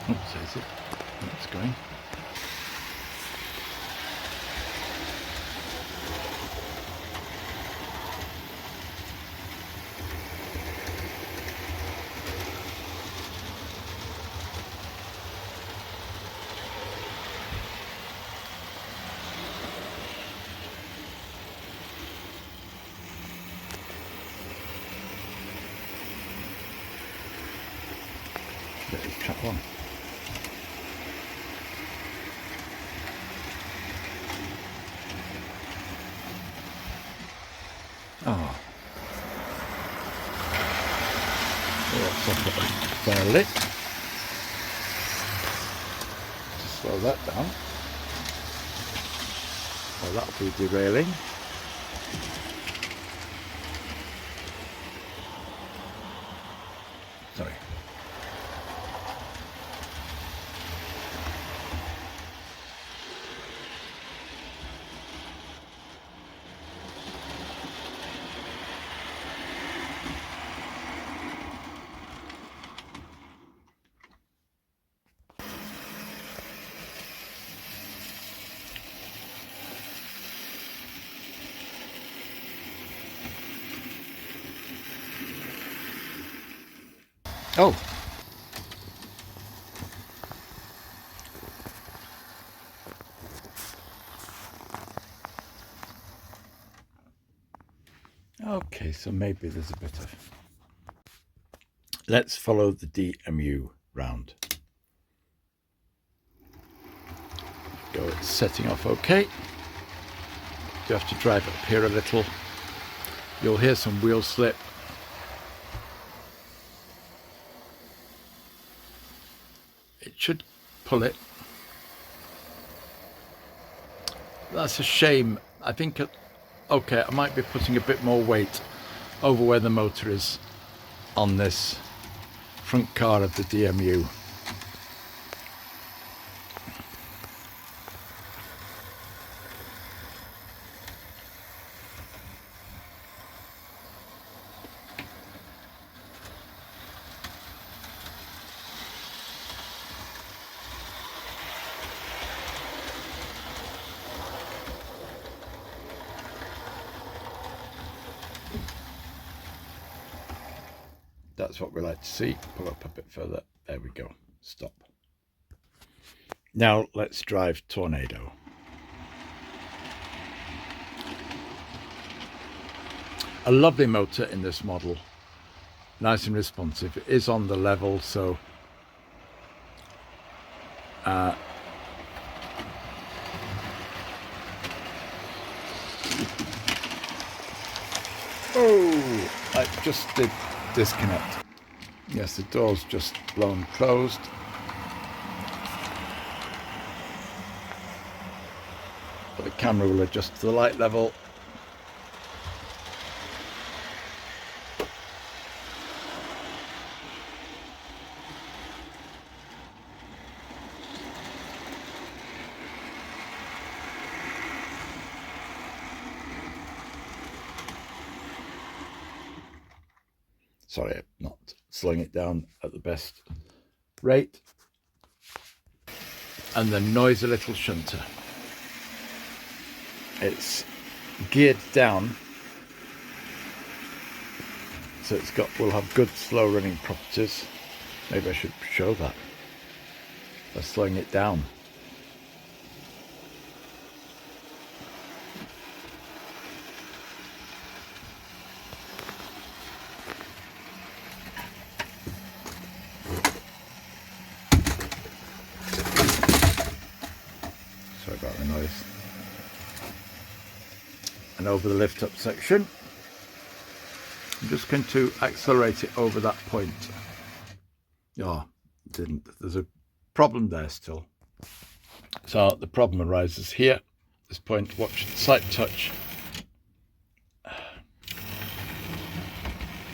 Oops, is it? It's going. There's track one. Oh. Let's off it fairly. Just slow that down. Well, that'll be derailing. Sorry. Oh. Okay, so maybe there's a bit of... Let's follow the DMU round. Go, it's setting off okay. You have to drive up here a little. You'll hear some wheel slip. It should pull it. That's a shame. I think, okay, I might be putting a bit more weight over where the motor is on this front car of the DMU. That's what we like to see. Pull up a bit further. There we go. Stop. Now let's drive Tornado. A lovely motor in this model. Nice and responsive. It is on the level, so oh, I just did disconnect. Yes, the door's just blown closed. But the camera will adjust to the light level. Sorry, I'm not slowing it down at the best rate. And the noisy little shunter. It's geared down, so will have good slow running properties. Maybe I should show that by slowing it down. Sorry about the noise. And over the lift up section, I'm just going to accelerate it over that point. Oh, didn't. There's a problem there still. So the problem arises here. This point, watch the slight touch,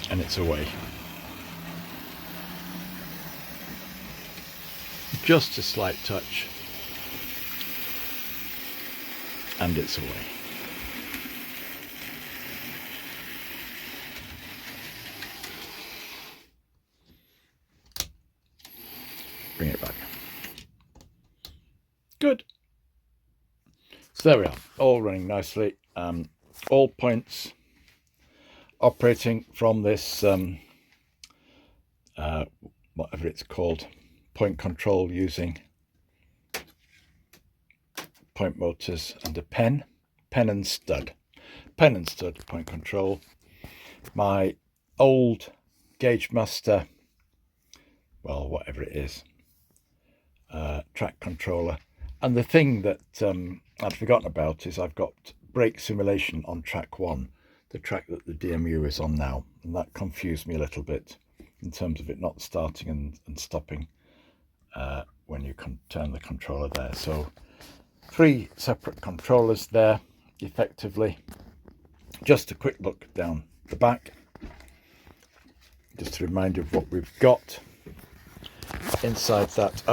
and it's away. Just a slight touch, and it's away. bring it back. Good. So there we are, all running nicely. All points operating from this whatever it's called, point control, using point motors and a pen and stud point control. My old Gauge Master, well, whatever it is, track controller. And the thing that I'd forgotten about is I've got brake simulation on track 1, the track that the DMU is on now, and that confused me a little bit in terms of it not starting and stopping when you can turn the controller there. So 3 separate controllers there, effectively. Just a quick look down the back, just a reminder of what we've got inside that.